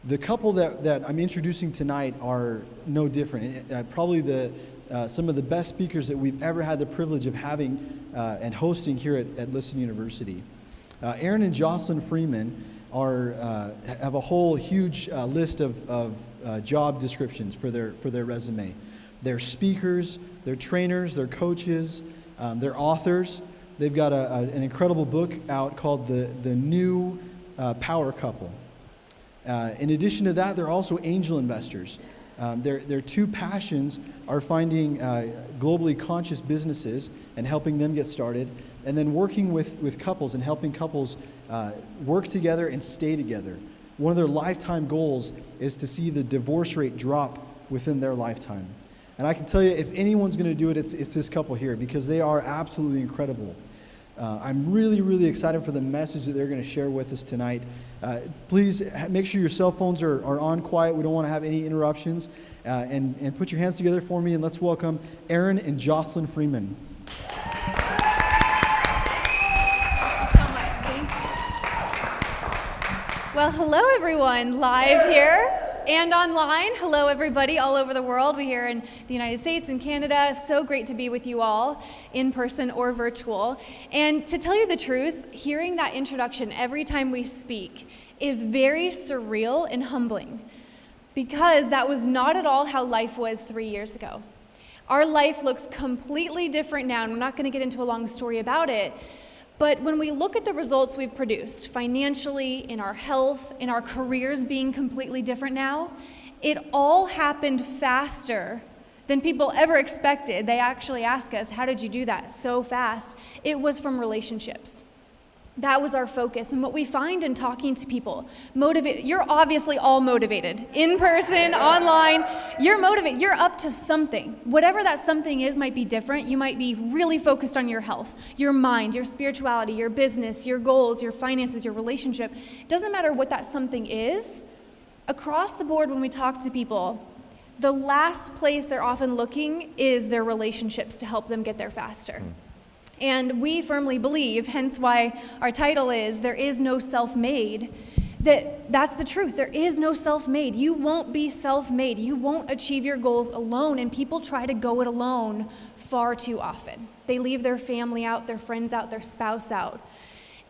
The couple that I'm introducing tonight are no different. Probably some of the best speakers that we've ever had the privilege of having and hosting here at Liston University. Aaron and Jocelyn Freeman have a whole huge list of job descriptions for their resume. They're speakers, they're trainers, they're coaches, they're authors. They've got an incredible book out called The New Power Couple. In addition to that, they're also angel investors. Their two passions are finding globally conscious businesses and helping them get started, and then working with couples and helping couples work together and stay together. One of their lifetime goals is to see the divorce rate drop within their lifetime. And I can tell you, if anyone's going to do it, it's this couple here, because they are absolutely incredible. I'm really, really excited for the message that they're going to share with us tonight. Please make sure your cell phones are on quiet. We don't want to have any interruptions. And put your hands together for me, and let's welcome Aaron and Jocelyn Freeman. Thank you so much. Thank you. Well, hello, everyone, live here and online. Hello, everybody all over the world. We're here in the United States and Canada. So great to be with you all, in person or virtual. And to tell you the truth, hearing that introduction every time we speak is very surreal and humbling, because that was not at all how life was 3 years ago. Our life looks completely different now, and I'm not going to get into a long story about it. But when we look at the results we've produced financially, in our health, in our careers being completely different now, it all happened faster than people ever expected. They actually ask us, how did you do that so fast? It was from relationships. That was our focus. And what we find in talking to people, you're obviously all motivated. In person, online, you're motivated. You're up to something. Whatever that something is might be different. You might be really focused on your health, your mind, your spirituality, your business, your goals, your finances, your relationship. It doesn't matter what that something is. Across the board, when we talk to people, the last place they're often looking is their relationships to help them get there faster. And we firmly believe, hence why our title is, There Is No Self-Made, that's the truth. There is no self-made. You won't be self-made. You won't achieve your goals alone, and people try to go it alone far too often. They leave their family out, their friends out, their spouse out.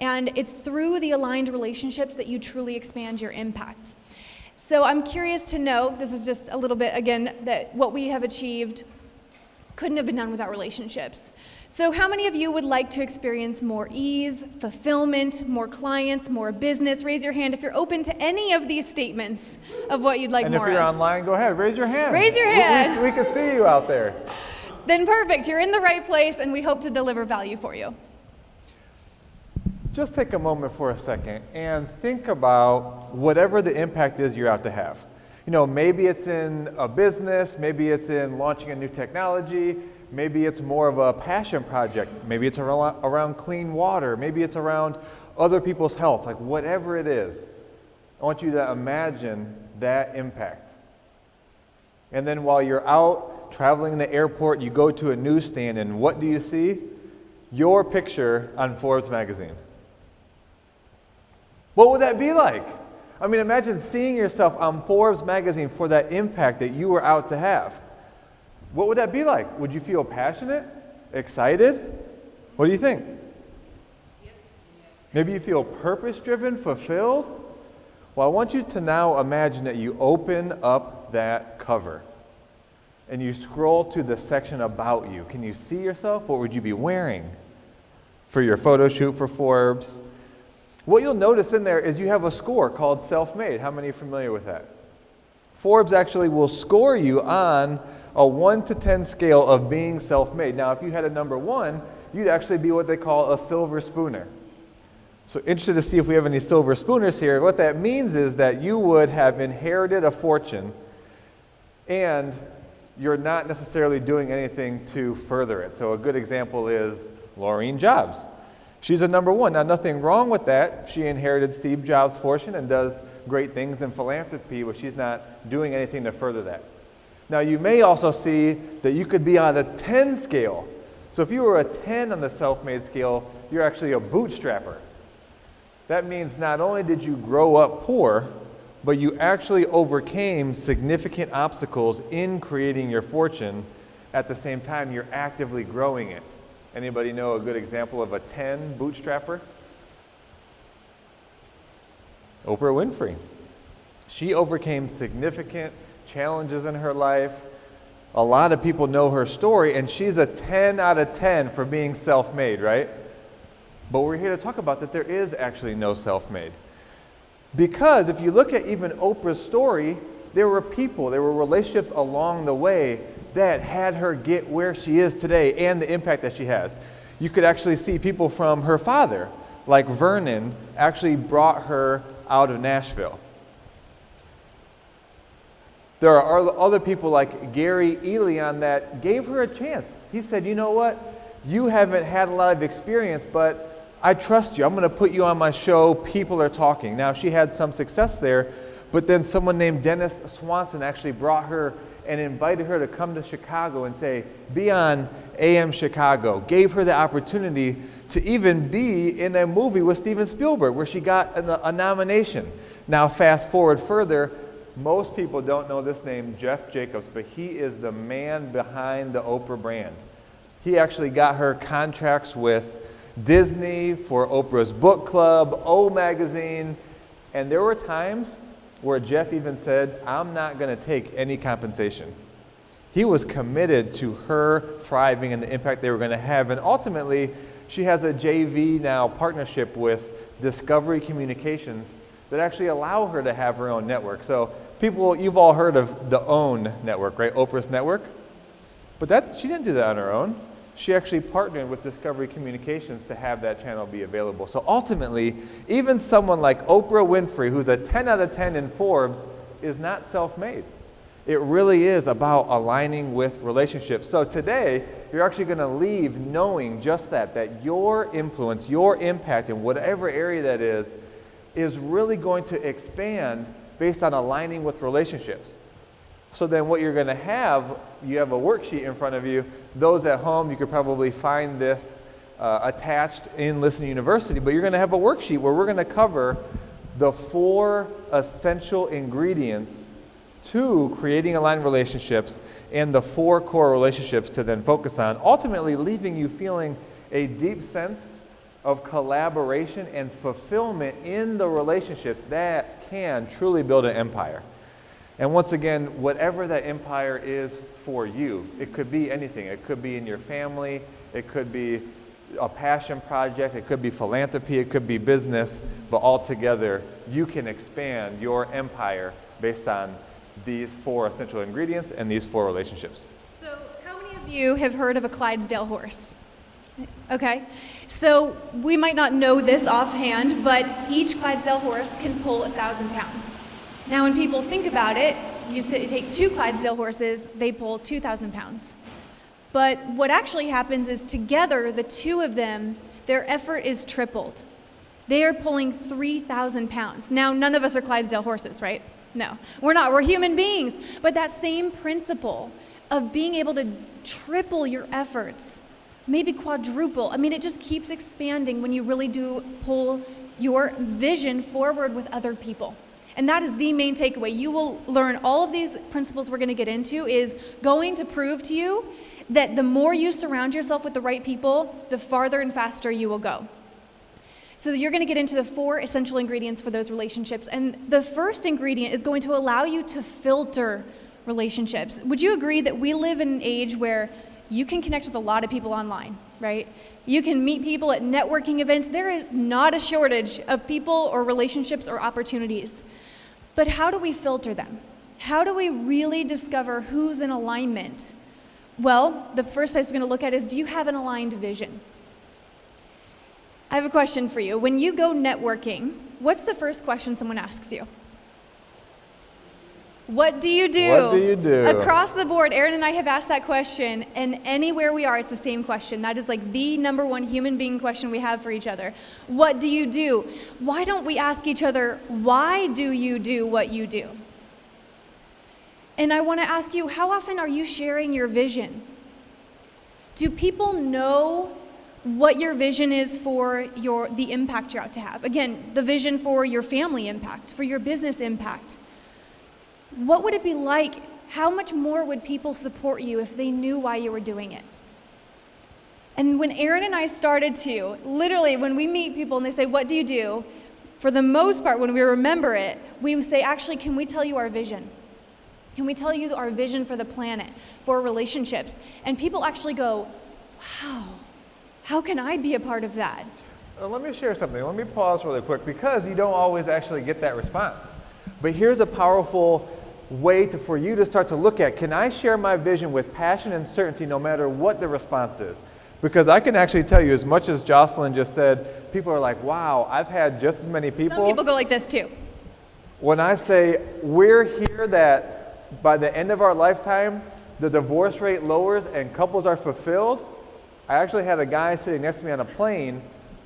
And it's through the aligned relationships that you truly expand your impact. So I'm curious to know, this is just a little bit, again, that what we have achieved couldn't have been done without relationships. So how many of you would like to experience more ease, fulfillment, more clients, more business? Raise your hand if you're open to any of these statements of what you'd like more of. And if you're online, go ahead, raise your hand. Raise your hand. We can see you out there. Then perfect, you're in the right place, and we hope to deliver value for you. Just take a moment for a second and think about whatever the impact is you're out to have. You know, maybe it's in a business, maybe it's in launching a new technology, maybe it's more of a passion project, maybe it's around clean water, maybe it's around other people's health, like whatever it is. I want you to imagine that impact. And then while you're out traveling in the airport, you go to a newsstand, and what do you see? Your picture on Forbes magazine. What would that be like? I mean, imagine seeing yourself on Forbes magazine for that impact that you were out to have. What would that be like? Would you feel passionate? Excited? What do you think? Maybe you feel purpose-driven, fulfilled? Well, I want you to now imagine that you open up that cover and you scroll to the section about you. Can you see yourself? What would you be wearing for your photo shoot for Forbes? What you'll notice in there is you have a score called self-made. How many are familiar with that? Forbes actually will score you on a 1 to 10 scale of being self-made. Now, if you had a number 1, you'd actually be what they call a silver spooner. So interested to see if we have any silver spooners here. What that means is that you would have inherited a fortune and you're not necessarily doing anything to further it. So a good example is Laureen Jobs. She's a number 1. Now, nothing wrong with that. She inherited Steve Jobs' fortune and does great things in philanthropy, but she's not doing anything to further that. Now, you may also see that you could be on a 10 scale. So if you were a 10 on the self-made scale, you're actually a bootstrapper. That means not only did you grow up poor, but you actually overcame significant obstacles in creating your fortune. At the same time, you're actively growing it. Anybody know a good example of a 10 bootstrapper? Oprah Winfrey. She overcame significant challenges in her life. A lot of people know her story, and she's a 10 out of 10 for being self-made, right? But we're here to talk about that there is actually no self-made. Because if you look at even Oprah's story, there were people, there were relationships along the way that had her get where she is today and the impact that she has. You could actually see people from her father, like Vernon, actually brought her out of Nashville. There are other people like Gary Elion that gave her a chance. He said, you know what? You haven't had a lot of experience, but I trust you. I'm going to put you on my show. People are talking. Now, she had some success there, but then someone named Dennis Swanson actually brought her and invited her to come to Chicago and say, be on AM Chicago. Gave her the opportunity to even be in a movie with Steven Spielberg where she got a nomination. Now, fast forward further, most people don't know this name, Jeff Jacobs, but he is the man behind the Oprah brand. He actually got her contracts with Disney for Oprah's book club, O Magazine, and there were times where Jeff even said, I'm not going to take any compensation. He was committed to her thriving and the impact they were going to have, and ultimately she has a JV now partnership with Discovery Communications that actually allow her to have her own network. So people, you've all heard of the OWN network, right? Oprah's network. But she didn't do that on her own. She actually partnered with Discovery Communications to have that channel be available. So ultimately, even someone like Oprah Winfrey, who's a 10 out of 10 in Forbes, is not self-made. It really is about aligning with relationships. So today, you're actually going to leave knowing just that your influence, your impact in whatever area that is really going to expand based on aligning with relationships. So then what you're going to have, you have a worksheet in front of you. Those at home, you could probably find this attached in Listen University, but you're going to have a worksheet where we're going to cover the 4 essential ingredients to creating aligned relationships and the 4 core relationships to then focus on, ultimately leaving you feeling a deep sense of collaboration and fulfillment in the relationships that can truly build an empire. And once again, whatever that empire is for you, it could be anything. It could be in your family, it could be a passion project, it could be philanthropy, it could be business, but altogether, you can expand your empire based on these 4 essential ingredients and these 4 relationships. So how many of you have heard of a Clydesdale horse? Okay, so we might not know this offhand, but each Clydesdale horse can pull 1,000 pounds. Now, when people think about it, you take 2 Clydesdale horses, they pull 2,000 pounds. But what actually happens is together, the 2 of them, their effort is tripled. They are pulling 3,000 pounds. Now, none of us are Clydesdale horses, right? No, we're not. We're human beings. But that same principle of being able to triple your efforts, maybe quadruple, I mean, it just keeps expanding when you really do pull your vision forward with other people. And that is the main takeaway. You will learn all of these principles we're going to get into is going to prove to you that the more you surround yourself with the right people, the farther and faster you will go. So you're going to get into the 4 essential ingredients for those relationships. And the first ingredient is going to allow you to filter relationships. Would you agree that we live in an age where you can connect with a lot of people online, right? You can meet people at networking events. There is not a shortage of people or relationships or opportunities. But how do we filter them? How do we really discover who's in alignment? Well, the first place we're going to look at is, do you have an aligned vision? I have a question for you. When you go networking, what's the first question someone asks you? What do you do? What do you do? Across the board, Aaron and I have asked that question, and anywhere we are, it's the same question. That is like the number 1 human being question we have for each other. What do you do? Why don't we ask each other, why do you do what you do? And I want to ask you, how often are you sharing your vision? Do people know what your vision is for the impact you're out to have. Again, the vision for your family impact, for your business impact. What would it be like? How much more would people support you if they knew why you were doing it? And when Aaron and I started to, literally when we meet people and they say, what do you do? For the most part, when we remember it, we say, actually, can we tell you our vision? Can we tell you our vision for the planet, for relationships? And people actually go, wow, how can I be a part of that? Let me share something. Let me pause really quick because you don't always actually get that response. But here's a powerful way for you to start to look at, can I share my vision with passion and certainty no matter what the response is? Because I can actually tell you, as much as Jocelyn just said, people are like, wow, I've had just as many people. Some people go like this too. When I say we're here that by the end of our lifetime, the divorce rate lowers and couples are fulfilled, I actually had a guy sitting next to me on a plane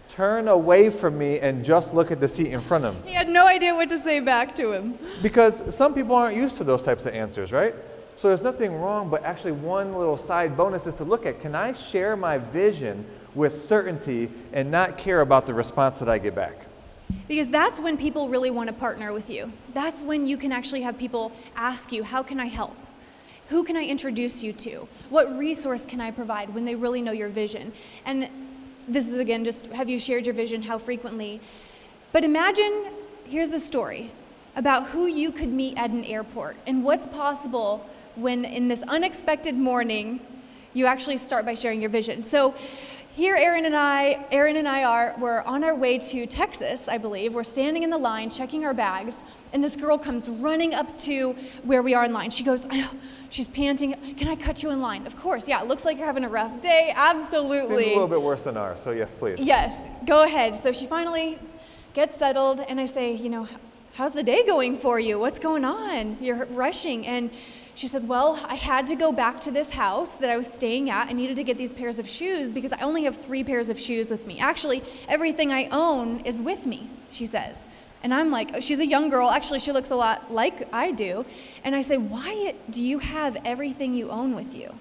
turn away from me and just look at the seat in front of him. He had no idea what to say back to him. Because some people aren't used to those types of answers, right? So there's nothing wrong, but actually one little side bonus is to look at, can I share my vision with certainty and not care about the response that I get back? Because that's when people really want to partner with you. That's when you can actually have people ask you, how can I help? Who can I introduce you to? What resource can I provide when they really know your vision? And this is, again, just have you shared your vision, how frequently? But imagine, here's a story about who you could meet at an airport and what's possible when in this unexpected morning, you actually start by sharing your vision. So here Aaron and I we're on our way to Texas, I believe. We're standing in the line, checking our bags, and this girl comes running up to where we are in line. She goes, she's panting, can I cut you in line? Of course, yeah, it looks like you're having a rough day, absolutely. Seems a little bit worse than ours, so yes, please. Yes, go ahead. So she finally gets settled, and I say, how's the day going for you? What's going on? You're rushing. And she said, well, I had to go back to this house that I was staying at. I needed to get these pairs of shoes because I only have 3 pairs of shoes with me. Actually, everything I own is with me, she says. And I'm like, she's a young girl. Actually, she looks a lot like I do. And I say, why do you have everything you own with you?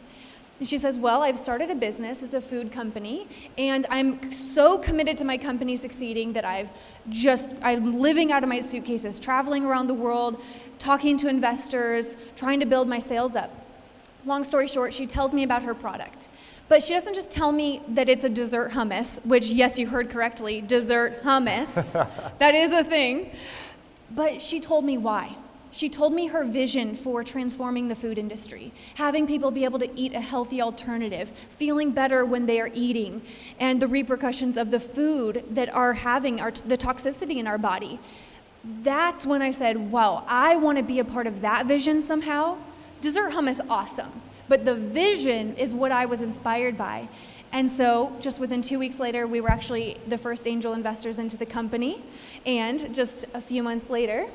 And she says, well, I've started a business. It's a food company. And I'm so committed to my company succeeding that I'm living out of my suitcases, traveling around the world, talking to investors, trying to build my sales up. Long story short, she tells me about her product. But she doesn't just tell me that it's a dessert hummus, which, yes, you heard correctly, dessert hummus. That is a thing. But she told me why. She told me her vision for transforming the food industry, having people be able to eat a healthy alternative, feeling better when they are eating, and the repercussions of the food that are having the toxicity in our body. That's when I said, wow, I want to be a part of that vision somehow. Dessert hummus, awesome. But the vision is what I was inspired by. And so just within 2 weeks later, we were actually the first angel investors into the company. And just a few months later,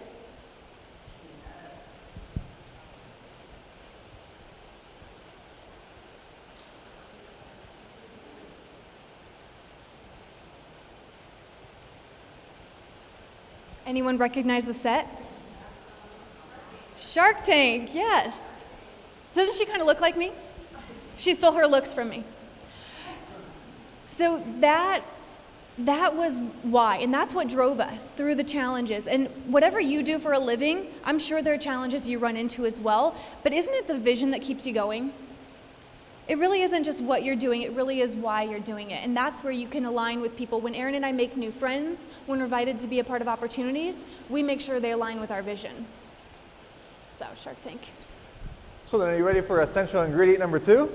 anyone recognize the set? Shark Tank, yes. Doesn't she kind of look like me? She stole her looks from me. So that was why, and that's what drove us through the challenges. And whatever you do for a living, I'm sure there are challenges you run into as well, but isn't it the vision that keeps you going? It really isn't just what you're doing, it really is why you're doing it. And that's where you can align with people. When Aaron and I make new friends, when we're invited to be a part of opportunities, we make sure they align with our vision. So that was Shark Tank. So then are you ready for essential ingredient number 2?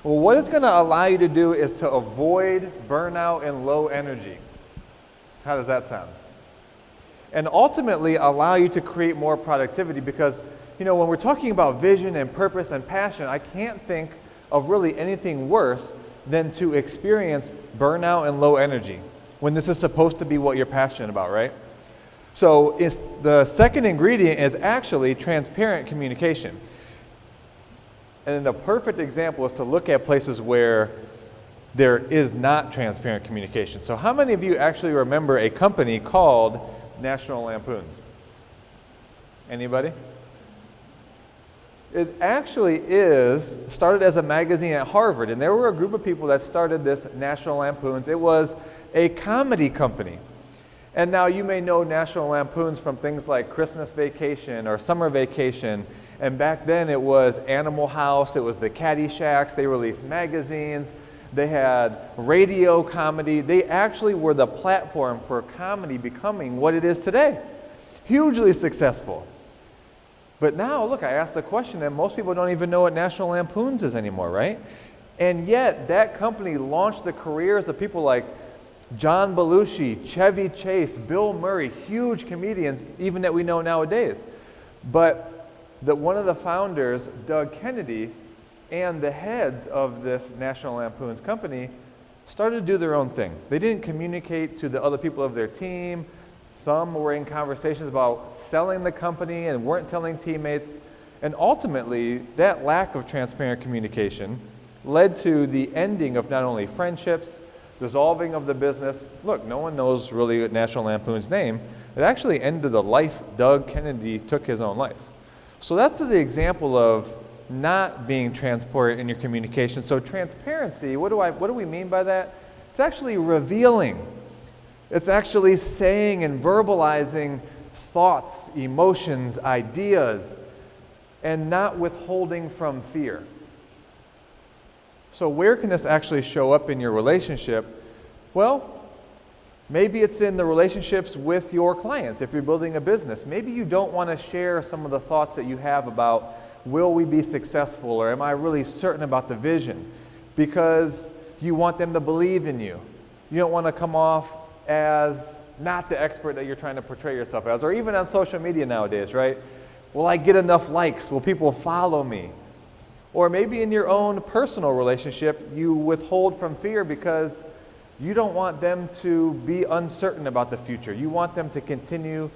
Well, what it's going to allow you to do is to avoid burnout and low energy. How does that sound? And ultimately allow you to create more productivity because, when we're talking about vision and purpose and passion, I can't think of really anything worse than to experience burnout and low energy when this is supposed to be what you're passionate about, right? So the second ingredient is actually transparent communication. And a perfect example is to look at places where there is not transparent communication. So how many of you actually remember a company called National Lampoons? Anybody? It actually started as a magazine at Harvard, and there were a group of people that started this National Lampoons. It was a comedy company. And now you may know National Lampoons from things like Christmas Vacation or Summer Vacation. And back then it was Animal House, it was the Caddyshacks, they released magazines, they had radio comedy. They actually were the platform for comedy becoming what it is today. Hugely successful. But now, look, I asked the question, and most people don't even know what National Lampoons is anymore, right? And yet, that company launched the careers of people like John Belushi, Chevy Chase, Bill Murray, huge comedians, even that we know nowadays. But one of the founders, Doug Kennedy, and the heads of this National Lampoons company started to do their own thing. They didn't communicate to the other people of their team. Some were in conversations about selling the company and weren't telling teammates. And ultimately, that lack of transparent communication led to the ending of not only friendships, dissolving of the business. Look, no one knows really National Lampoon's name. It actually ended the life Doug Kennedy took his own life. So that's the example of not being transparent in your communication. So transparency, what do we mean by that? It's actually revealing. It's actually saying and verbalizing thoughts, emotions, ideas, and not withholding from fear. So where can this actually show up in your relationship? Well, maybe it's in the relationships with your clients. If you're building a business, maybe you don't want to share some of the thoughts that you have about, will we be successful, or am I really certain about the vision? Because you want them to believe in you. You don't want to come off as not the expert that you're trying to portray yourself as, or even on social media nowadays, right? Will I get enough likes? Will people follow me? Or maybe in your own personal relationship, you withhold from fear because you don't want them to be uncertain about the future. You want them to continue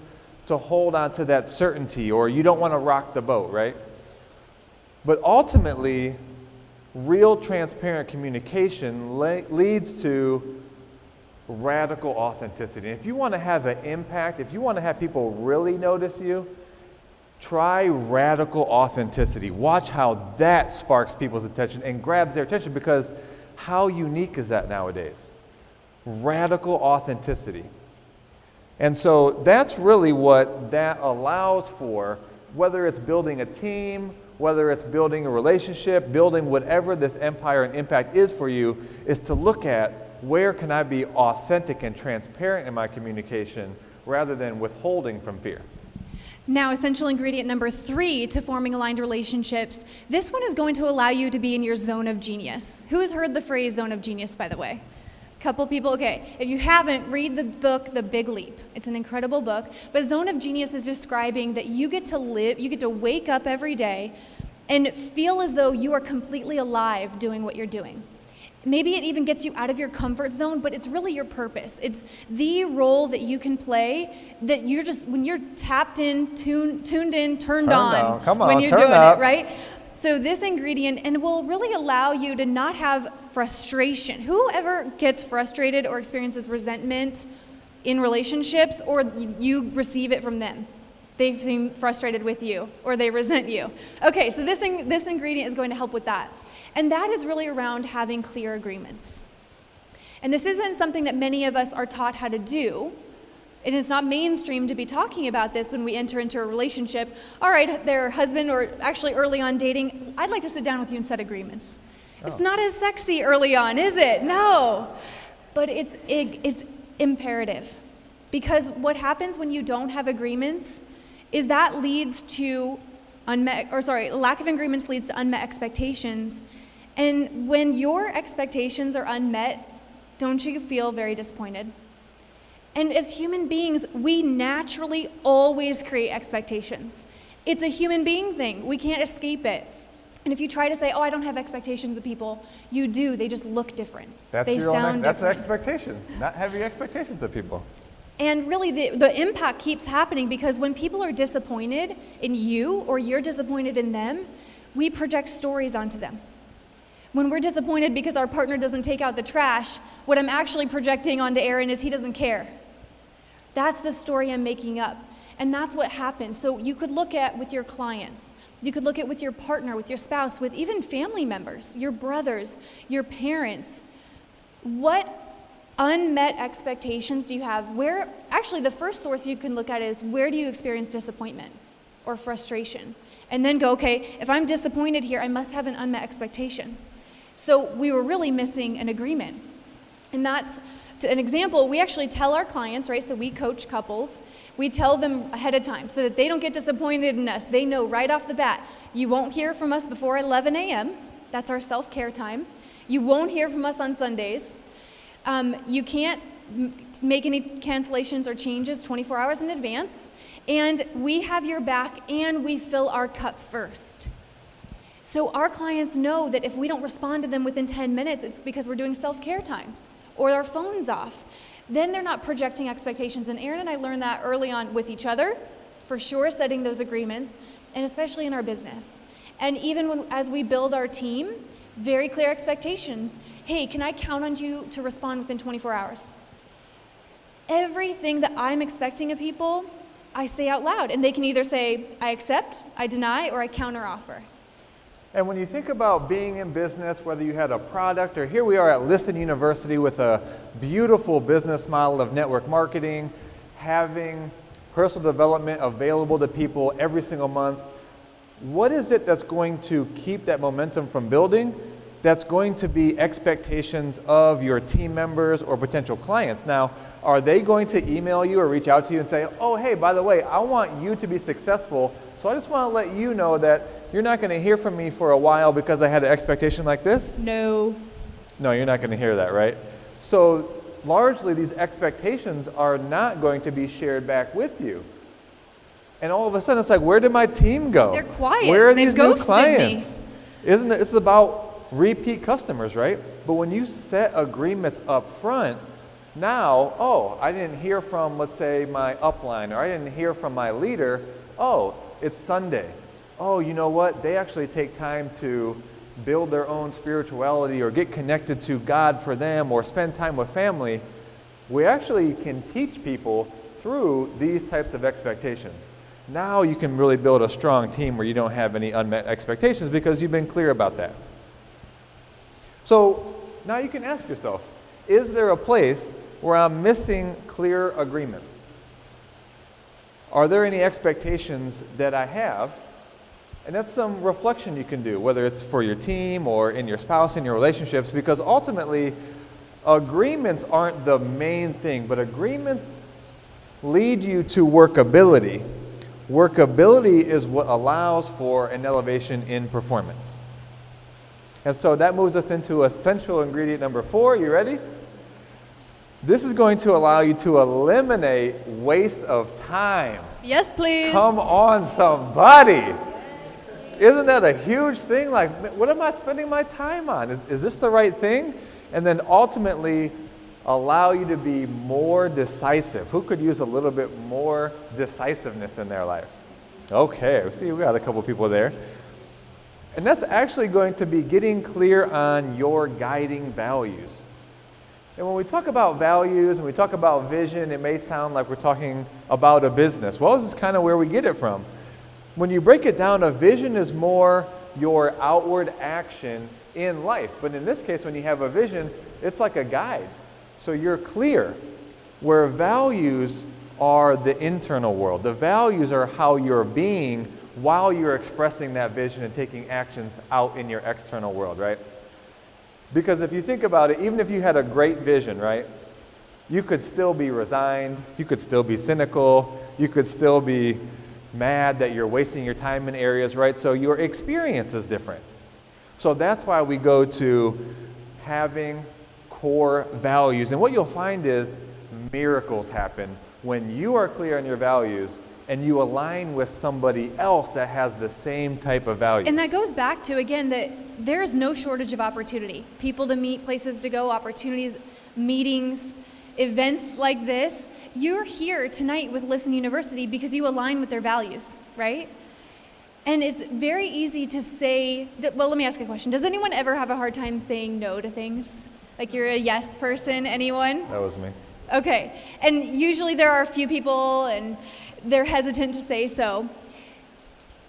to hold on to that certainty, or you don't want to rock the boat, right? But ultimately, real transparent communication leads to radical authenticity. And if you want to have an impact, if you want to have people really notice you, try radical authenticity. Watch how that sparks people's attention and grabs their attention, because how unique is that nowadays? Radical authenticity. And so that's really what that allows for, whether it's building a team, whether it's building a relationship, building whatever this empire and impact is for you, is to look at where can I be authentic and transparent in my communication rather than withholding from fear. Now, essential ingredient number 3 to forming aligned relationships. This one is going to allow you to be in your zone of genius. Who has heard the phrase zone of genius, by the way? Couple people? Okay. If you haven't, read the book, The Big Leap. It's an incredible book. But zone of genius is describing that you get to wake up every day and feel as though you are completely alive doing what you're doing. Maybe it even gets you out of your comfort zone, but it's really your purpose. It's the role that you can play that you're just, when you're tapped in, tuned in, turned on. Come on, when you're turn doing up. it, right? So this ingredient, and will really allow you to not have frustration. Whoever gets frustrated or experiences resentment in relationships, or you receive it from them? They seem frustrated with you, or they resent you. Okay, so this ingredient is going to help with that. And that is really around having clear agreements. And this isn't something that many of us are taught how to do. It is not mainstream to be talking about this when we enter into a relationship. All right, their husband, or actually early on dating, I'd like to sit down with you and set agreements. Oh. It's not as sexy early on, is it? No. But it's imperative. Because what happens when you don't have agreements is that leads to lack of agreements leads to unmet expectations. And when your expectations are unmet, don't you feel very disappointed? And as human beings, we naturally always create expectations. It's a human being thing. We can't escape it. And if you try to say, oh, I don't have expectations of people, you do. They just look different. That's an expectation, not having expectations of people. And really, the impact keeps happening because when people are disappointed in you or you're disappointed in them, we project stories onto them. When we're disappointed because our partner doesn't take out the trash, what I'm actually projecting onto Aaron is he doesn't care. That's the story I'm making up. And that's what happens. So you could look at with your clients, you could look at with your partner, with your spouse, with even family members, your brothers, your parents. What unmet expectations do you have? Where, actually the first source you can look at is, where do you experience disappointment or frustration? And then go, okay, if I'm disappointed here, I must have an unmet expectation. So we were really missing an agreement. And that's an example. We actually tell our clients, right? So we coach couples. We tell them ahead of time so that they don't get disappointed in us. They know right off the bat, you won't hear from us before 11 a.m. That's our self-care time. You won't hear from us on Sundays. You can't make any cancellations or changes 24 hours in advance. And we have your back, and we fill our cup first. So our clients know that if we don't respond to them within 10 minutes, it's because we're doing self-care time or our phone's off. Then they're not projecting expectations. And Aaron and I learned that early on with each other, for sure, setting those agreements, and especially in our business. And even as we build our team, very clear expectations. Hey, can I count on you to respond within 24 hours? Everything that I'm expecting of people, I say out loud. And they can either say, I accept, I deny, or I counteroffer. And when you think about being in business, whether you had a product, or here we are at Listen University with a beautiful business model of network marketing, having personal development available to people every single month, what is it that's going to keep that momentum from building? That's going to be expectations of your team members or potential clients. Now, are they going to email you or reach out to you and say, oh, hey, by the way, I want you to be successful, so I just want to let you know that you're not going to hear from me for a while because I had an expectation like this? No. No, you're not going to hear that, right? So largely these expectations are not going to be shared back with you. And all of a sudden it's like, where did my team go? They're quiet. Where are They've these new ghosted clients? me. Isn't it? It's about repeat customers, right? But when you set agreements up front, now, oh, I didn't hear from, let's say, my upline, or I didn't hear from my leader. Oh, it's Sunday. Oh, you know what? They actually take time to build their own spirituality or get connected to God for them or spend time with family. We actually can teach people through these types of expectations. Now you can really build a strong team where you don't have any unmet expectations because you've been clear about that. So now you can ask yourself, is there a place where I'm missing clear agreements? Are there any expectations that I have? And that's some reflection you can do, whether it's for your team or in your spouse, in your relationships, because ultimately agreements aren't the main thing, but agreements lead you to workability. Workability is what allows for an elevation in performance. And so that moves us into essential ingredient number 4. You ready? This is going to allow you to eliminate waste of time. Yes, please. Come on, somebody. Isn't that a huge thing? Like, what am I spending my time on? Is this the right thing? And then ultimately allow you to be more decisive. Who could use a little bit more decisiveness in their life? Okay, see, we got a couple people there. And that's actually going to be getting clear on your guiding values. And when we talk about values and we talk about vision, it may sound like we're talking about a business. Well, this is kind of where we get it from. When you break it down, a vision is more your outward action in life. But in this case, when you have a vision, it's like a guide. So you're clear. Where values are the internal world. The values are how you're being while you're expressing that vision and taking actions out in your external world, right? Because if you think about it, even if you had a great vision, right, you could still be resigned, you could still be cynical, you could still be mad that you're wasting your time in areas, right? So your experience is different. So that's why we go to having core values. And what you'll find is miracles happen when you are clear on your values and you align with somebody else that has the same type of values. And that goes back to, again, that there is no shortage of opportunity. People to meet, places to go, opportunities, meetings, events like this. You're here tonight with Listen University because you align with their values, right? And it's very easy to say, well, let me ask a question. Does anyone ever have a hard time saying no to things? Like you're a yes person, anyone? That was me. Okay, and usually there are a few people and they're hesitant to say so.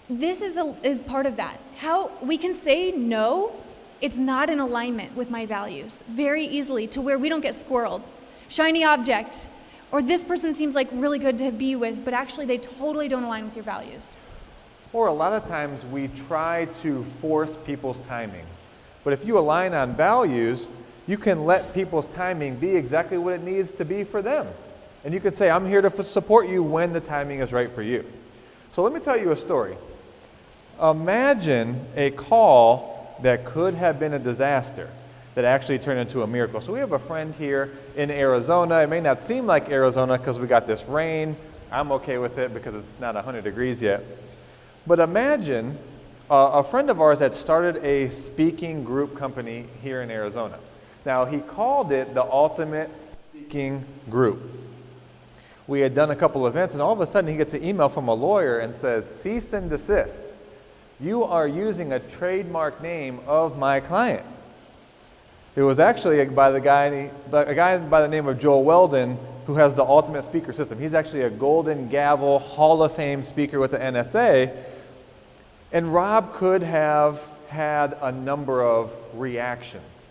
This is part of that. How we can say no, it's not in alignment with my values very easily, to where we don't get squirreled. Shiny object, or this person seems like really good to be with, but actually they totally don't align with your values. Or a lot of times we try to force people's timing. But if you align on values, you can let people's timing be exactly what it needs to be for them. And you can say, I'm here to support you when the timing is right for you. So let me tell you a story. Imagine a call that could have been a disaster that actually turned into a miracle. So we have a friend here in Arizona. It may not seem like Arizona because we got this rain. I'm okay with it because it's not 100 degrees yet. But imagine a friend of ours that started a speaking group company here in Arizona. Now, he called it the Ultimate Speaking Group. We had done a couple events, and all of a sudden he gets an email from a lawyer and says, cease and desist. You are using a trademark name of my client. It was actually a guy by the name of Joel Weldon, who has the Ultimate Speaker System. He's actually a Golden Gavel Hall-of-Fame speaker with the NSA. And Rob could have had a number of reactions.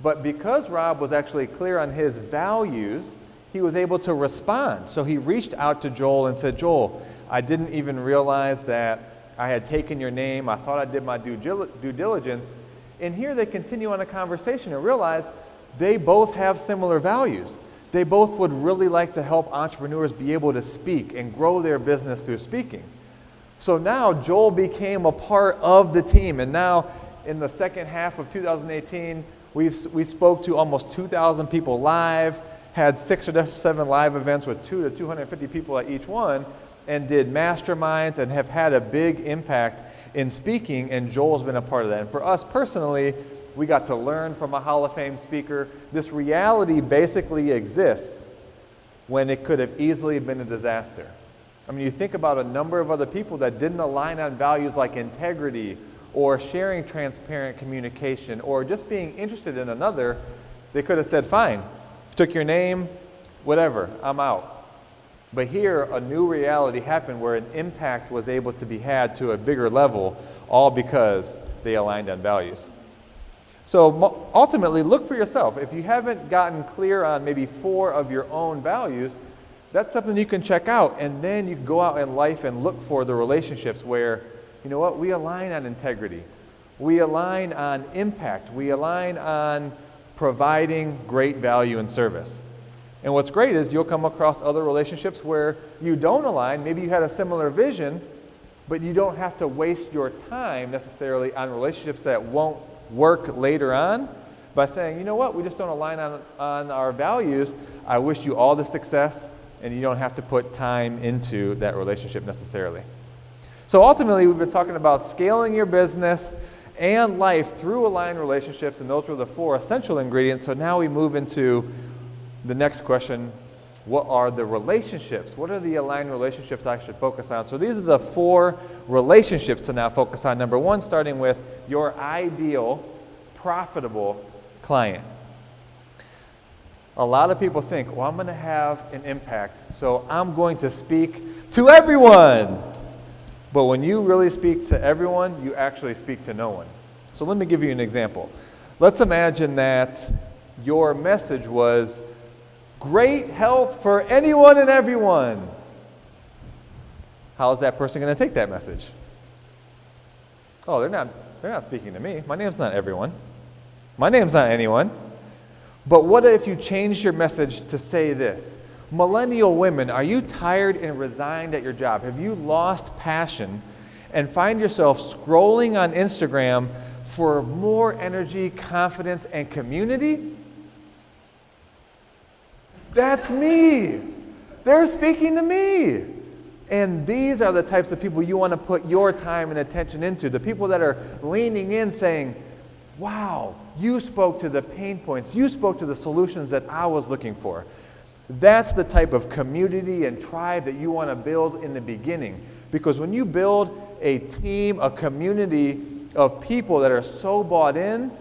But because Rob was actually clear on his values, he was able to respond. So he reached out to Joel and said, Joel, I didn't even realize that I had taken your name. I thought I did my due diligence. And here they continue on a conversation and realize they both have similar values. They both would really like to help entrepreneurs be able to speak and grow their business through speaking. So now Joel became a part of the team. And now in the second half of 2018, we spoke to almost 2,000 people live, had 6 or 7 live events with 200 to 250 people at each one, and did masterminds and have had a big impact in speaking, and Joel's been a part of that. And for us personally, we got to learn from a Hall of Fame speaker. This reality basically exists when it could have easily been a disaster. I mean, you think about a number of other people that didn't align on values like integrity or sharing transparent communication or just being interested in another. They could have said, fine, took your name, whatever, I'm out. But here, a new reality happened where an impact was able to be had to a bigger level, all because they aligned on values. So ultimately, look for yourself. If you haven't gotten clear on maybe 4 of your own values, that's something you can check out, and then you can go out in life and look for the relationships where, you know what, we align on integrity. We align on impact. We align on providing great value and service. And what's great is you'll come across other relationships where you don't align. Maybe you had a similar vision, but you don't have to waste your time necessarily on relationships that won't work later on by saying, you know what, we just don't align on our values. I wish you all the success, and you don't have to put time into that relationship necessarily. So ultimately, we've been talking about scaling your business and life through aligned relationships, and those were the 4 essential ingredients. So now we move into the next question: what are the relationships? What are the aligned relationships I should focus on? So these are the 4 relationships to now focus on. Number 1, starting with your ideal, profitable client. A lot of people think, well, I'm going to have an impact, so I'm going to speak to everyone. But when you really speak to everyone, you actually speak to no one. So let me give you an example. Let's imagine that your message was great health for anyone and everyone. How is that person going to take that message? Oh, they're not speaking to me. My name's not everyone. My name's not anyone. But what if you changed your message to say this? Millennial women, are you tired and resigned at your job? Have you lost passion and find yourself scrolling on Instagram for more energy, confidence, and community? That's me. They're speaking to me. And these are the types of people you want to put your time and attention into. The people that are leaning in saying, wow, you spoke to the pain points. You spoke to the solutions that I was looking for. That's the type of community and tribe that you want to build in the beginning. Because when you build a team, a community of people that are so bought in,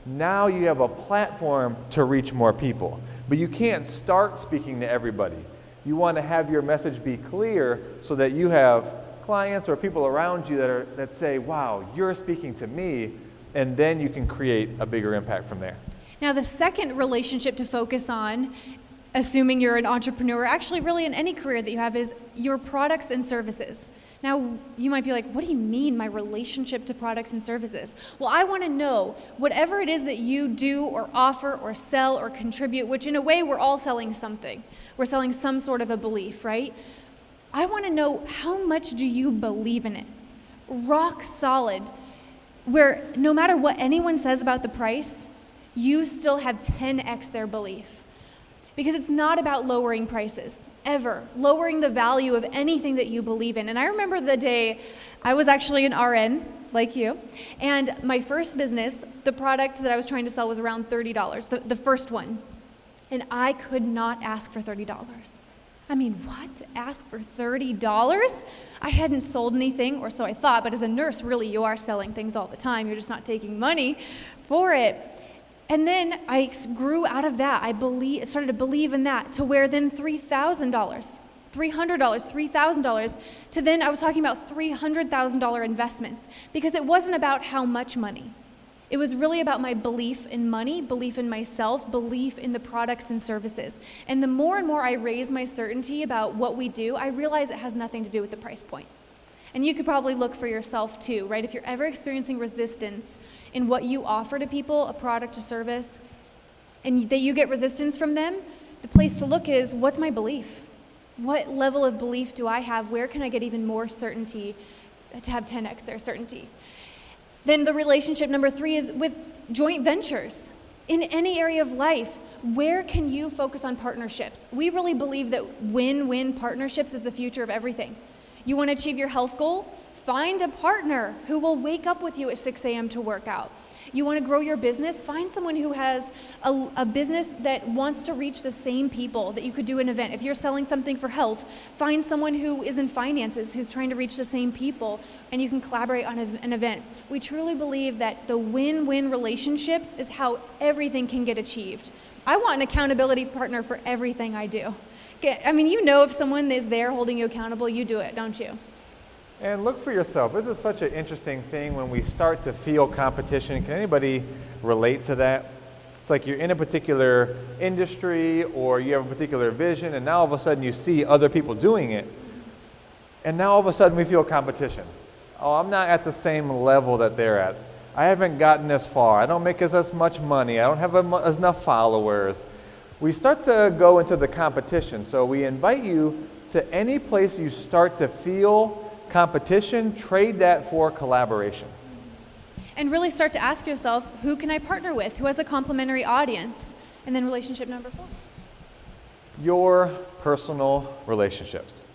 now you have a platform to reach more people. But you can't start speaking to everybody. You want to have your message be clear so that you have clients or people around you that say, wow, you're speaking to me, and then you can create a bigger impact from there. Now, the second relationship to focus on, assuming you're an entrepreneur, actually really in any career that you have, is your products and services. Now, you might be like, what do you mean, my relationship to products and services? Well, I want to know whatever it is that you do or offer or sell or contribute, which in a way we're all selling something. We're selling some sort of a belief, right? I want to know, how much do you believe in it? Rock solid, where no matter what anyone says about the price, you still have 10x their belief. Because it's not about lowering prices, ever. Lowering the value of anything that you believe in. And I remember the day I was actually an RN, like you, and my first business, the product that I was trying to sell was around $30, the first one. And I could not ask for $30. I mean, what? Ask for $30? I hadn't sold anything, or so I thought, but as a nurse, really, you are selling things all the time. You're just not taking money for it. And then I grew out of that. I started to believe in that, to where then $3,000, $300, $3,000, to then I was talking about $300,000 investments, because it wasn't about how much money. It was really about my belief in money, belief in myself, belief in the products and services. And the more and more I raise my certainty about what we do, I realize it has nothing to do with the price point. And you could probably look for yourself too, right? If you're ever experiencing resistance in what you offer to people, a product, a service, and that you get resistance from them, the place to look is, what's my belief? What level of belief do I have? Where can I get even more certainty to have 10x their certainty? Then the relationship number 3 is with joint ventures. In any area of life, where can you focus on partnerships? We really believe that win-win partnerships is the future of everything. You want to achieve your health goal? Find a partner who will wake up with you at 6 a.m. to work out. You want to grow your business? Find someone who has a business that wants to reach the same people, that you could do an event. If you're selling something for health, find someone who is in finances, who's trying to reach the same people, and you can collaborate on an event. We truly believe that the win-win relationships is how everything can get achieved. I want an accountability partner for everything I do. I mean, you know if someone is there holding you accountable, you do it, don't you? And look for yourself. This is such an interesting thing when we start to feel competition. Can anybody relate to that? It's like you're in a particular industry or you have a particular vision, and now all of a sudden you see other people doing it. And now all of a sudden we feel competition. Oh, I'm not at the same level that they're at. I haven't gotten this far. I don't make as much money. I don't have enough followers. We start to go into the competition. So we invite you to any place you start to feel competition, trade that for collaboration. And really start to ask yourself, who can I partner with? Who has a complementary audience? And then relationship number 4. Your personal relationships.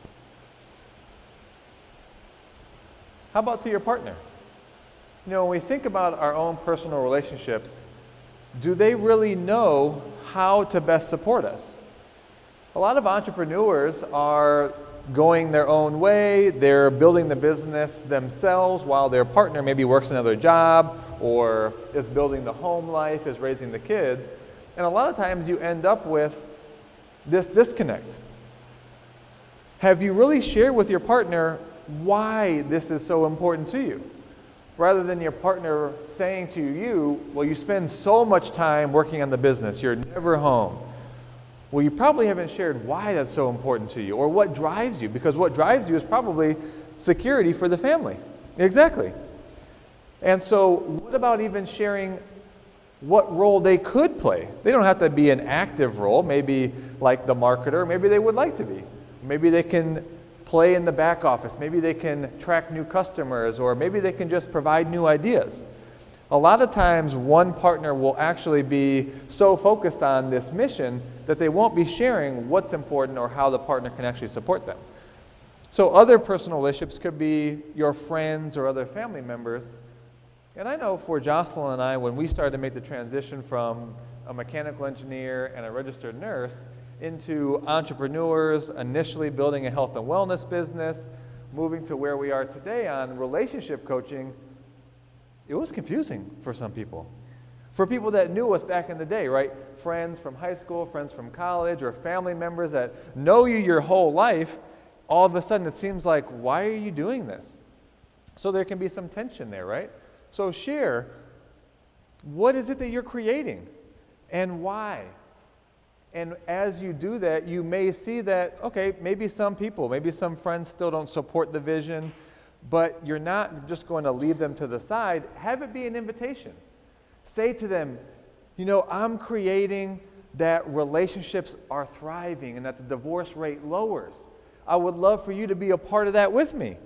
How about to your partner? You know, when we think about our own personal relationships, do they really know how to best support us? A lot of entrepreneurs are going their own way. They're building the business themselves while their partner maybe works another job or is building the home life, is raising the kids. And a lot of times you end up with this disconnect. Have you really shared with your partner why this is so important to you? Rather than your partner saying to you, well, you spend so much time working on the business, you're never home. Well, you probably haven't shared why that's so important to you or what drives you, because what drives you is probably security for the family. Exactly. And so what about even sharing what role they could play? They don't have to be an active role, maybe like the marketer, maybe they would like to be. Maybe they can play in the back office, maybe they can track new customers, or maybe they can just provide new ideas. A lot of times one partner will actually be so focused on this mission that they won't be sharing what's important or how the partner can actually support them. So other personal relationships could be your friends or other family members. And I know for Jocelyn and I, when we started to make the transition from a mechanical engineer and a registered nurse into entrepreneurs, initially building a health and wellness business, moving to where we are today on relationship coaching, it was confusing for some people. For people that knew us back in the day, right? Friends from high school, friends from college, or family members that know you your whole life, all of a sudden it seems like, why are you doing this? So there can be some tension there, right? So share, what is it that you're creating and why? And as you do that, you may see that, okay, maybe some people, maybe some friends still don't support the vision, but you're not just going to leave them to the side. Have it be an invitation. Say to them, you know, I'm creating that relationships are thriving and that the divorce rate lowers. I would love for you to be a part of that with me.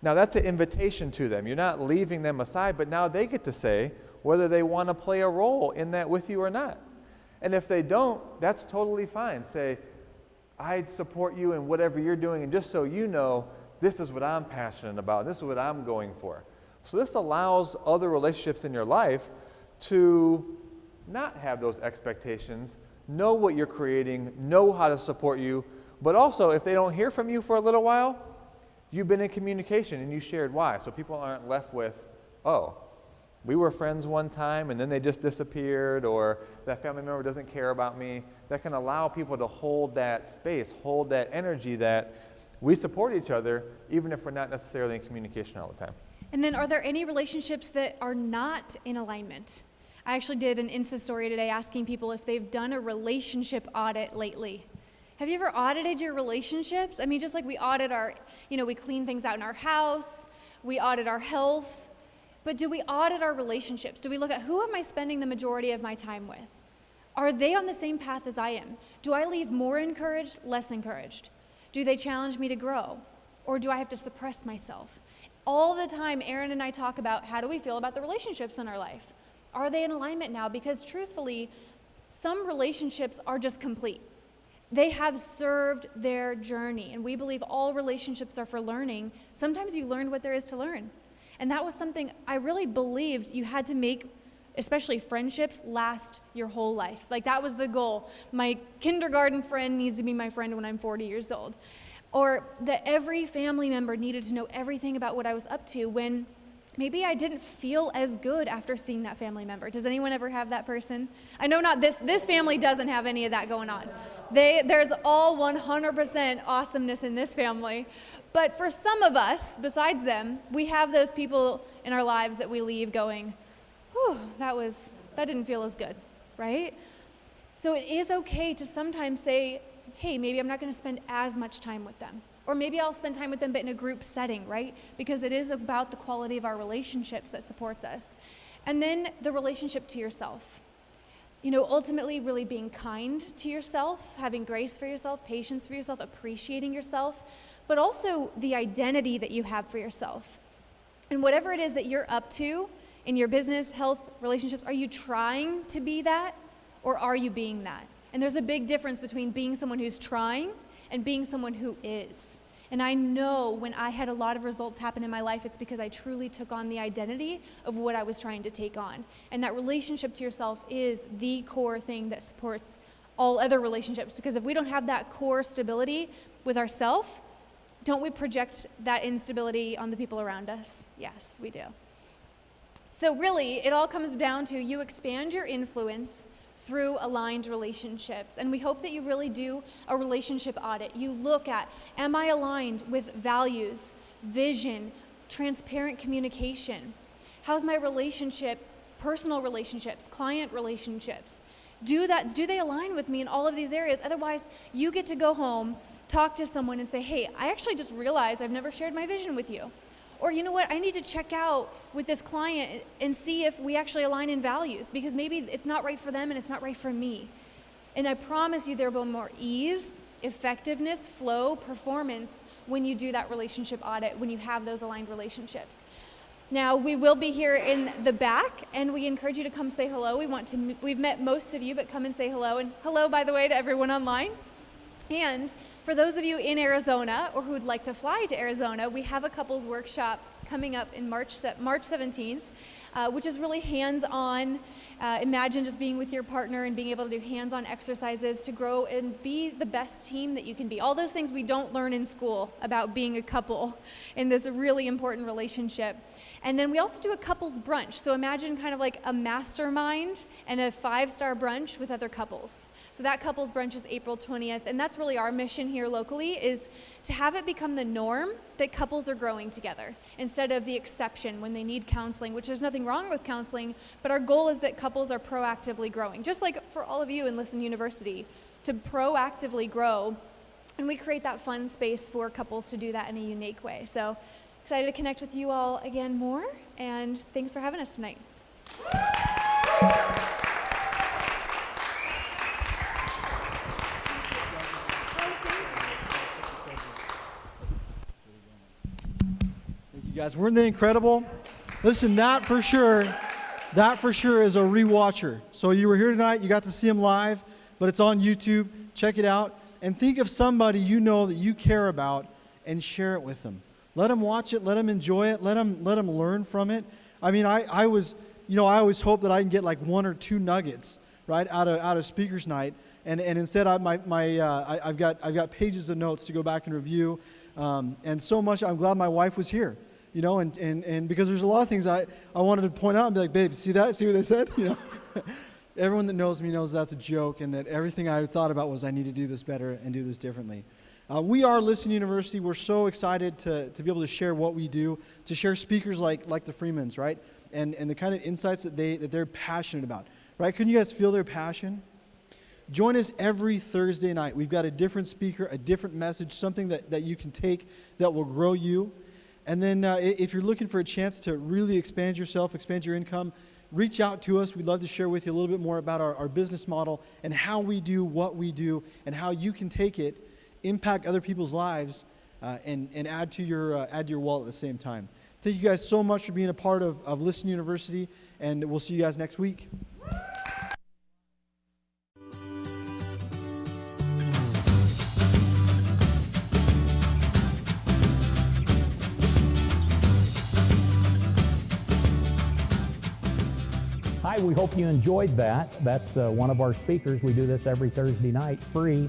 Now that's an invitation to them. You're not leaving them aside, but now they get to say whether they want to play a role in that with you or not. And if they don't, that's totally fine. Say, I support you in whatever you're doing, and just so you know, this is what I'm passionate about. This is what I'm going for. So this allows other relationships in your life to not have those expectations, know what you're creating, know how to support you, but also if they don't hear from you for a little while, you've been in communication and you shared why. So people aren't left with, oh, we were friends one time and then they just disappeared, or that family member doesn't care about me. That can allow people to hold that space, hold that energy that we support each other even if we're not necessarily in communication all the time. And then are there any relationships that are not in alignment? I actually did an Insta story today asking people if they've done a relationship audit lately. Have you ever audited your relationships? I mean, just like we audit our, we clean things out in our house, we audit our health, but do we audit our relationships? Do we look at who am I spending the majority of my time with? Are they on the same path as I am? Do I leave more encouraged, less encouraged? Do they challenge me to grow? Or do I have to suppress myself? All the time, Aaron and I talk about how do we feel about the relationships in our life? Are they in alignment now? Because truthfully, some relationships are just complete. They have served their journey, and we believe all relationships are for learning. Sometimes you learn what there is to learn. And that was something I really believed you had to make, especially friendships, last your whole life. Like that was the goal. My kindergarten friend needs to be my friend when I'm 40 years old. Or that every family member needed to know everything about what I was up to when maybe I didn't feel as good after seeing that family member. Does anyone ever have that person? I know not this family doesn't have any of that going on. There's all 100% awesomeness in this family. But for some of us, besides them, we have those people in our lives that we leave going, whew, that didn't feel as good, right? So it is okay to sometimes say, hey, maybe I'm not going to spend as much time with them. Or maybe I'll spend time with them, but in a group setting, right? Because it is about the quality of our relationships that supports us. And then the relationship to yourself. Ultimately really being kind to yourself, having grace for yourself, patience for yourself, appreciating yourself, but also the identity that you have for yourself. And whatever it is that you're up to in your business, health, relationships, are you trying to be that, or are you being that? And there's a big difference between being someone who's trying and being someone who is. And I know when I had a lot of results happen in my life, it's because I truly took on the identity of what I was trying to take on. And that relationship to yourself is the core thing that supports all other relationships. Because if we don't have that core stability with ourselves, don't we project that instability on the people around us? Yes, we do. So really, it all comes down to you expand your influence through aligned relationships. And we hope that you really do a relationship audit. You look at, am I aligned with values, vision, transparent communication? How's my relationship, personal relationships, client relationships? Do they align with me in all of these areas? Otherwise, you get to go home, talk to someone and say, hey, I actually just realized I've never shared my vision with you. Or you know what, I need to check out with this client and see if we actually align in values, because maybe it's not right for them and it's not right for me. And I promise you there will be more ease, effectiveness, flow, performance when you do that relationship audit, when you have those aligned relationships. Now, we will be here in the back, and we encourage you to come say hello. We've met most of you, but come and say hello. And hello, by the way, to everyone online. And for those of you in Arizona or who'd like to fly to Arizona, we have a couples workshop coming up in March 17th, which is really hands-on. Imagine just being with your partner and being able to do hands-on exercises to grow and be the best team that you can be. All those things we don't learn in school about being a couple in this really important relationship. And then we also do a couples brunch. So imagine kind of like a mastermind and a 5-star brunch with other couples. So that couples brunch is April 20th, and that's really our mission here locally, is to have it become the norm that couples are growing together instead of the exception when they need counseling, which there's nothing wrong with counseling, but our goal is that couples are proactively growing, just like for all of you in Listen University, to proactively grow, and we create that fun space for couples to do that in a unique way. So excited to connect with you all again more, and thanks for having us tonight. You guys, weren't they incredible? Listen, that for sure is a rewatcher. So you were here tonight, you got to see them live, but it's on YouTube. Check it out. And think of somebody you know that you care about and share it with them. Let them watch it, let them enjoy it, let them learn from it. I mean, I always hope that I can get like 1 or 2 nuggets, right, out of speakers night. And instead I've got pages of notes to go back and review. And so much, I'm glad my wife was here. You know, and because there's a lot of things I wanted to point out and be like, babe, see that? See what they said? You know, everyone that knows me knows that's a joke, and that everything I thought about was I need to do this better and do this differently. We are Listen University. We're so excited to be able to share what we do, to share speakers like the Freemans, right? And the kind of insights that they're passionate about, right? Couldn't you guys feel their passion? Join us every Thursday night. We've got a different speaker, a different message, something that you can take that will grow you. And then if you're looking for a chance to really expand yourself, expand your income, reach out to us. We'd love to share with you a little bit more about our business model and how we do what we do and how you can take it, impact other people's lives, and add to your wallet at the same time. Thank you guys so much for being a part of Listen University, and we'll see you guys next week. Hi, we hope you enjoyed that. That's one of our speakers. We do this every Thursday night, free,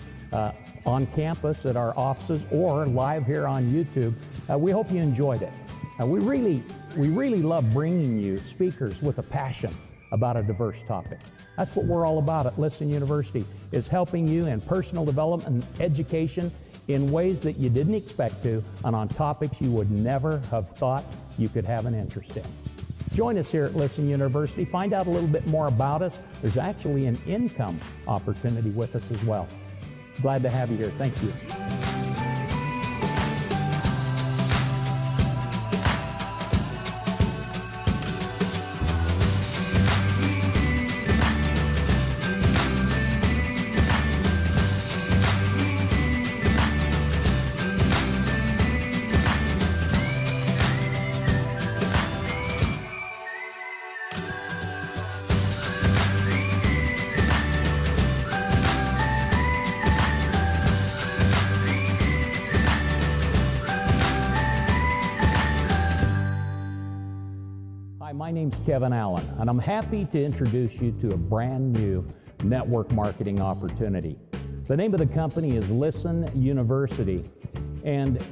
on campus at our offices or live here on YouTube. We hope you enjoyed it. We really love bringing you speakers with a passion about a diverse topic. That's what we're all about at Listen University, is helping you in personal development and education in ways that you didn't expect to, and on topics you would never have thought you could have an interest in. Join us here at Listen University. Find out a little bit more about us. There's actually an income opportunity with us as well. Glad to have you here. Thank you. My name's Kevin Allen, and I'm happy to introduce you to a brand new network marketing opportunity. The name of the company is Listen University, and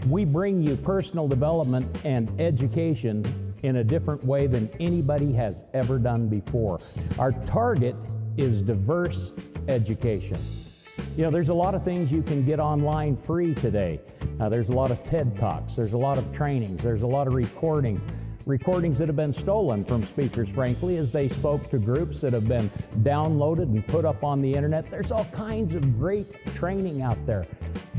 we bring you personal development and education in a different way than anybody has ever done before. Our target is diverse education. You know, there's a lot of things you can get online free today. There's a lot of TED Talks, there's a lot of trainings, there's a lot of recordings that have been stolen from speakers, frankly, as they spoke to groups that have been downloaded and put up on the internet. There's all kinds of great training out there,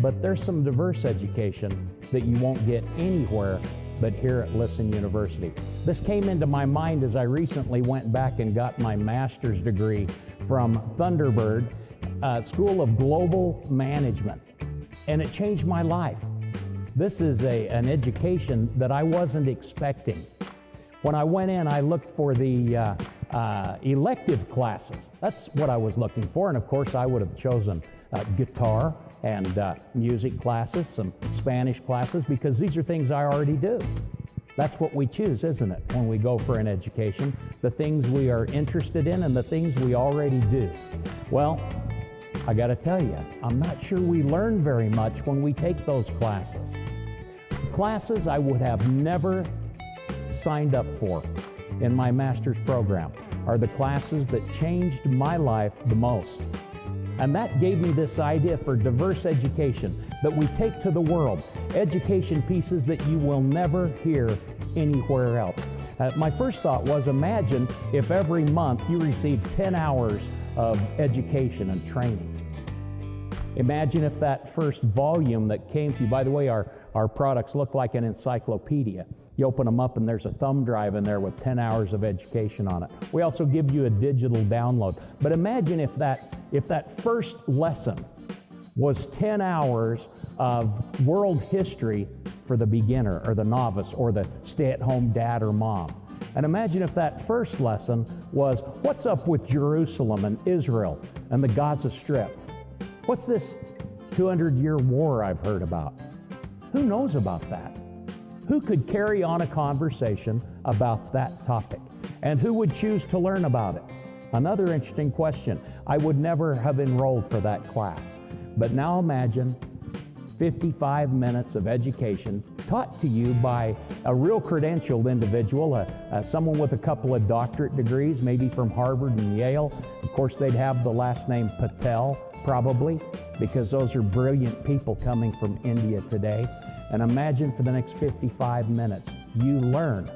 but there's some diverse education that you won't get anywhere but here at Listen University. This came into my mind as I recently went back and got my master's degree from Thunderbird School of Global Management, and it changed my life. This is an education that I wasn't expecting. When I went in, I looked for the elective classes. That's what I was looking for, and of course I would have chosen guitar and music classes, some Spanish classes, because these are things I already do. That's what we choose, isn't it, when we go for an education? The things we are interested in and the things we already do. Well, I got to tell you, I'm not sure we learn very much when we take those classes. Classes I would have never signed up for in my master's program are the classes that changed my life the most. And that gave me this idea for diverse education that we take to the world, education pieces that you will never hear anywhere else. My first thought was, imagine if every month you received 10 hours of education and training. Imagine if that first volume that came to you, by the way, our products look like an encyclopedia. You open them up and there's a thumb drive in there with 10 hours of education on it. We also give you a digital download. But imagine if that first lesson was 10 hours of world history for the beginner or the novice or the stay-at-home dad or mom. And imagine if that first lesson was, what's up with Jerusalem and Israel and the Gaza Strip? What's this 200-year war I've heard about? Who knows about that? Who could carry on a conversation about that topic? And who would choose to learn about it? Another interesting question. I would never have enrolled for that class. But now imagine 55 minutes of education taught to you by a real credentialed individual, someone with a couple of doctorate degrees, maybe from Harvard and Yale. Of course, they'd have the last name Patel, probably, because those are brilliant people coming from India today. And imagine for the next 55 minutes, you learn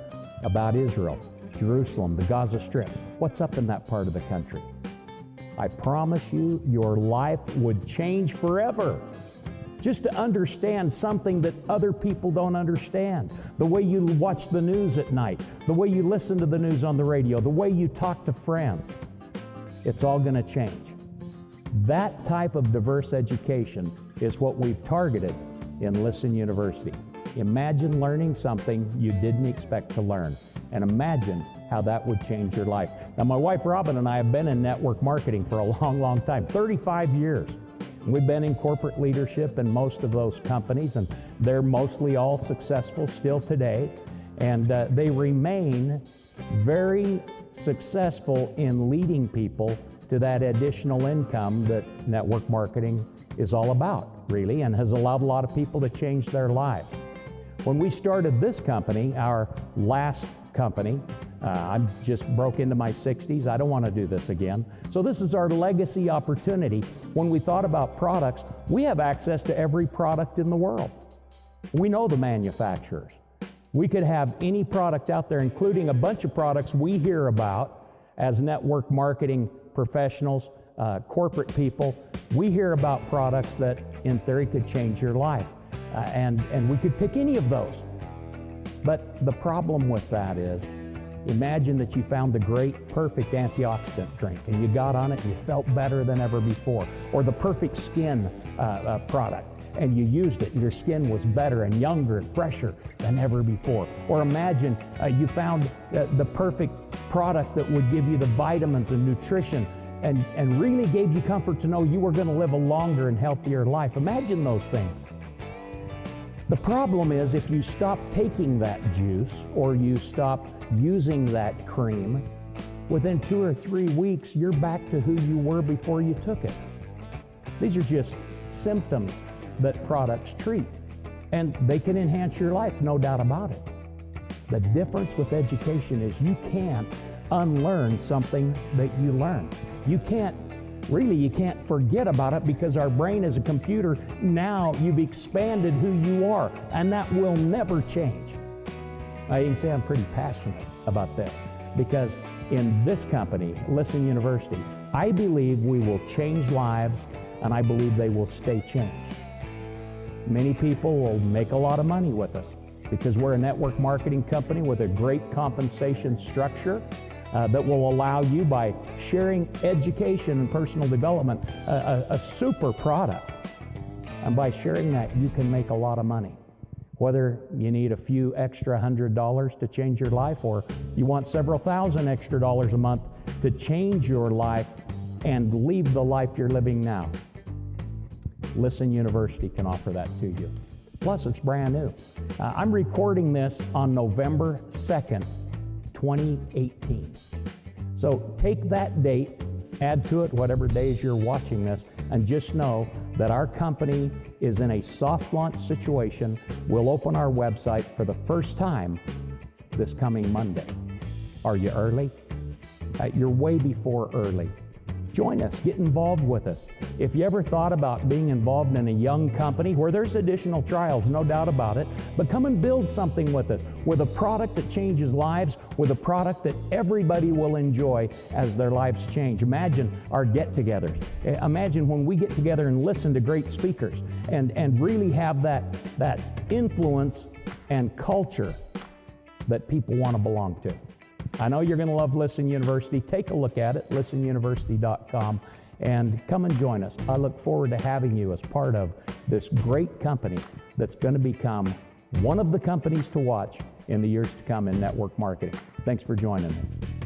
about Israel, Jerusalem, the Gaza Strip. What's up in that part of the country? I promise you, your life would change forever. Just to understand something that other people don't understand. The way you watch the news at night, the way you listen to the news on the radio, the way you talk to friends. It's all going to change. That type of diverse education is what we've targeted in Listen University. Imagine learning something you didn't expect to learn, and imagine how that would change your life. Now, my wife Robin and I have been in network marketing for a long, long time, 35 years. We've been in corporate leadership in most of those companies, and they're mostly all successful still today, and they remain very successful in leading people to that additional income that network marketing is all about, really, and has allowed a lot of people to change their lives. When we started this company, our last company, I'm just broke into my 60s. I don't want to do this again. So this is our legacy opportunity. When we thought about products, we have access to every product in the world. We know the manufacturers. We could have any product out there, including a bunch of products we hear about as network marketing professionals, corporate people. We hear about products that, in theory, could change your life. And we could pick any of those. But the problem with that is, imagine that you found the great, perfect antioxidant drink and you got on it and you felt better than ever before. Or the perfect skin product and you used it and your skin was better and younger and fresher than ever before. Or imagine you found the perfect product that would give you the vitamins and nutrition and really gave you comfort to know you were going to live a longer and healthier life. Imagine those things. The problem is if you stop taking that juice or you stop using that cream, within 2 or 3 weeks, you're back to who you were before you took it. These are just symptoms that products treat, and they can enhance your life, no doubt about it. The difference with education is you can't unlearn something that you learn. You can't forget about it because our brain is a computer. Now you've expanded who you are, and that will never change. You can say I'm pretty passionate about this because in this company, Listen University, I believe we will change lives, and I believe they will stay changed. Many people will make a lot of money with us because we're a network marketing company with a great compensation structure that will allow you, by sharing education and personal development, a super product. And by sharing that, you can make a lot of money. Whether you need a few extra $100 to change your life, or you want several thousand extra dollars a month to change your life and leave the life you're living now. Listen University can offer that to you. Plus, it's brand new. I'm recording this on November 2nd, 2018. So take that date, add to it whatever days you're watching this, and just know that our company is in a soft launch situation. We'll open our website for the first time this coming Monday. Are you early? You're way before early. Join us, get involved with us. If you ever thought about being involved in a young company where there's additional trials, no doubt about it, but come and build something with us, with a product that changes lives, with a product that everybody will enjoy as their lives change. Imagine our get-togethers. Imagine when we get together and listen to great speakers and really have that influence and culture that people want to belong to. I know you're going to love Listen University. Take a look at it, listenuniversity.com, and come and join us. I look forward to having you as part of this great company that's going to become one of the companies to watch in the years to come in network marketing. Thanks for joining me.